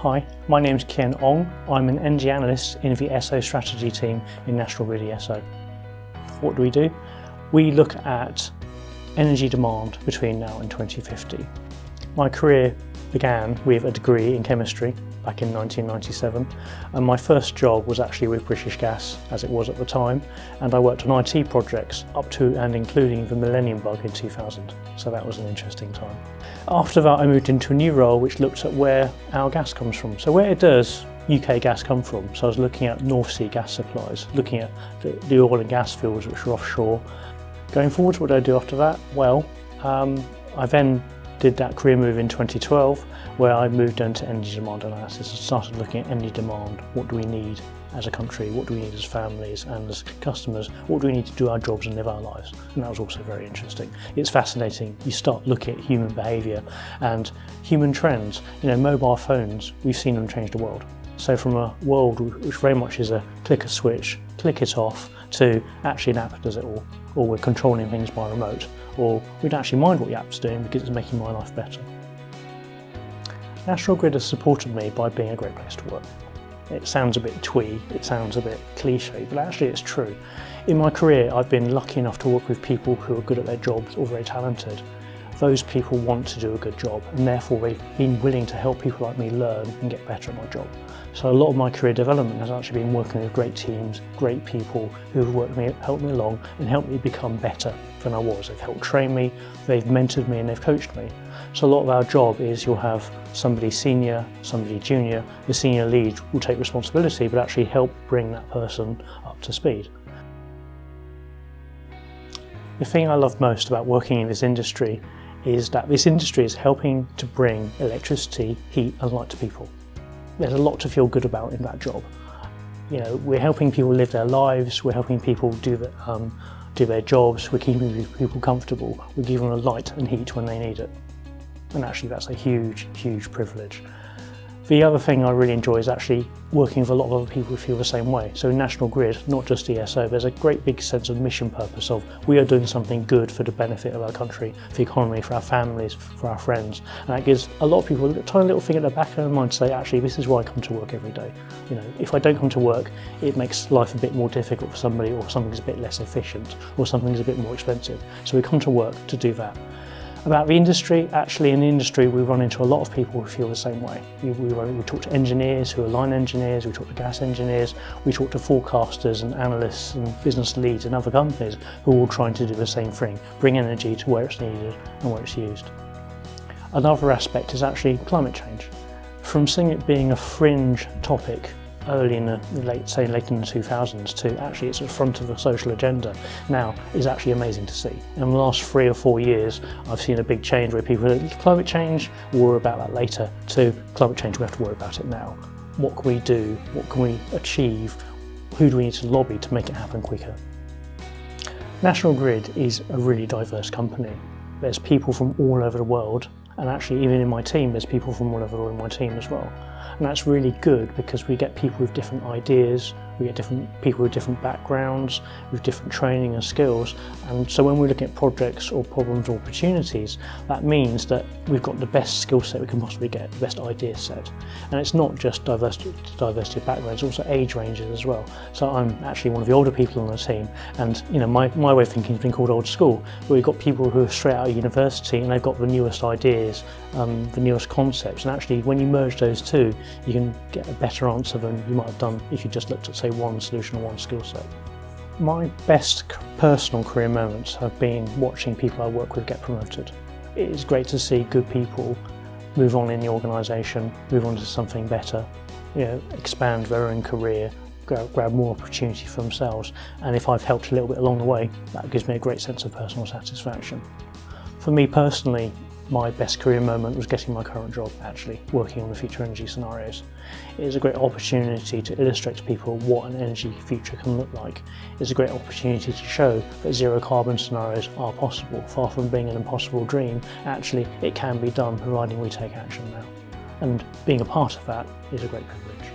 Hi, my name's Kein Ong. I'm an Energy Analyst in the ESO strategy team in National Grid ESO. What do? We look at energy demand between now and 2050. My career began with a degree in chemistry back in 1997, and my first job was actually with British Gas, as it was at the time, and I worked on IT projects up to and including the Millennium Bug in 2000, so that was an interesting time. After that I moved into a new role which looked at where our gas comes from. So where does UK gas come from? So I was looking at North Sea gas supplies, looking at the oil and gas fields which were offshore. Going forward, what did I do after that? Well, I then did that career move in 2012 where I moved into energy demand analysis and started looking at energy demand. What do we need as a country? What do we need as families and as customers? What do we need to do our jobs and live our lives? And that was also very interesting. It's fascinating. You start looking at human behaviour and human trends. You know, mobile phones, we've seen them change the world. So from a world which very much is a click a switch, click it off, to actually an app that does it all, or we're controlling things by remote, or we don't actually mind what the app's doing because it's making my life better. National Grid has supported me by being a great place to work. It sounds a bit twee, it sounds a bit cliche, but actually it's true. In my career, I've been lucky enough to work with people who are good at their jobs or very talented. Those people want to do a good job, and therefore they've been willing to help people like me learn and get better at my job. So a lot of my career development has actually been working with great teams, great people who have helped me along and helped me become better than I was. They've helped train me, they've mentored me and they've coached me. So a lot of our job is you'll have somebody senior, somebody junior. The senior lead will take responsibility but actually help bring that person up to speed. The thing I love most about working in this industry is that this industry is helping to bring electricity, heat and light to people. There's a lot to feel good about in that job. You know, we're helping people live their lives, we're helping people do their jobs, we're keeping people comfortable, we're giving them light and heat when they need it. And actually that's a huge, huge privilege. The other thing I really enjoy is actually working with a lot of other people who feel the same way. So in National Grid, not just ESO, there's a great big sense of mission purpose of we are doing something good for the benefit of our country, for the economy, for our families, for our friends. And that gives a lot of people a tiny little thing at the back of their mind to say, actually, this is why I come to work every day. You know, if I don't come to work, it makes life a bit more difficult for somebody, or something's a bit less efficient, or something's a bit more expensive. So we come to work to do that. About the industry, actually in the industry we run into a lot of people who feel the same way. We talk to engineers who are line engineers, we talk to gas engineers, we talk to forecasters and analysts and business leads in other companies who are all trying to do the same thing, bring energy to where it's needed and where it's used. Another aspect is actually climate change. From seeing it being a fringe topic early in the late in the 2000s to actually it's at the front of the social agenda now is actually amazing to see. In the last 3 or 4 years I've seen a big change where people are climate change, we'll worry about that later, to climate change we have to worry about it now. What can we do? What can we achieve? Who do we need to lobby to make it happen quicker? National Grid is a really diverse company. There's people from all over the world, and actually even in my team there's people from all over the world in my team as well. And that's really good because we get people with different ideas, we get people with different backgrounds, with different training and skills. And so when we're looking at projects or problems or opportunities, that means that we've got the best skill set we can possibly get, the best idea set. And it's not just diversity of background, it's also age ranges as well. So I'm actually one of the older people on the team, and you know, my way of thinking has been called old school, where we've got people who are straight out of university and they've got the newest ideas, the newest concepts, and actually when you merge those two, you can get a better answer than you might have done if you just looked at, say, one solution or one skill set. My best personal career moments have been watching people I work with get promoted. It is great to see good people move on in the organisation, move on to something better, you know, expand their own career, grab more opportunity for themselves, and if I've helped a little bit along the way, that gives me a great sense of personal satisfaction. For me personally, my best career moment was getting my current job, actually, working on the future energy scenarios. It is a great opportunity to illustrate to people what an energy future can look like. It's a great opportunity to show that zero carbon scenarios are possible. Far from being an impossible dream, actually it can be done providing we take action now. And being a part of that is a great privilege.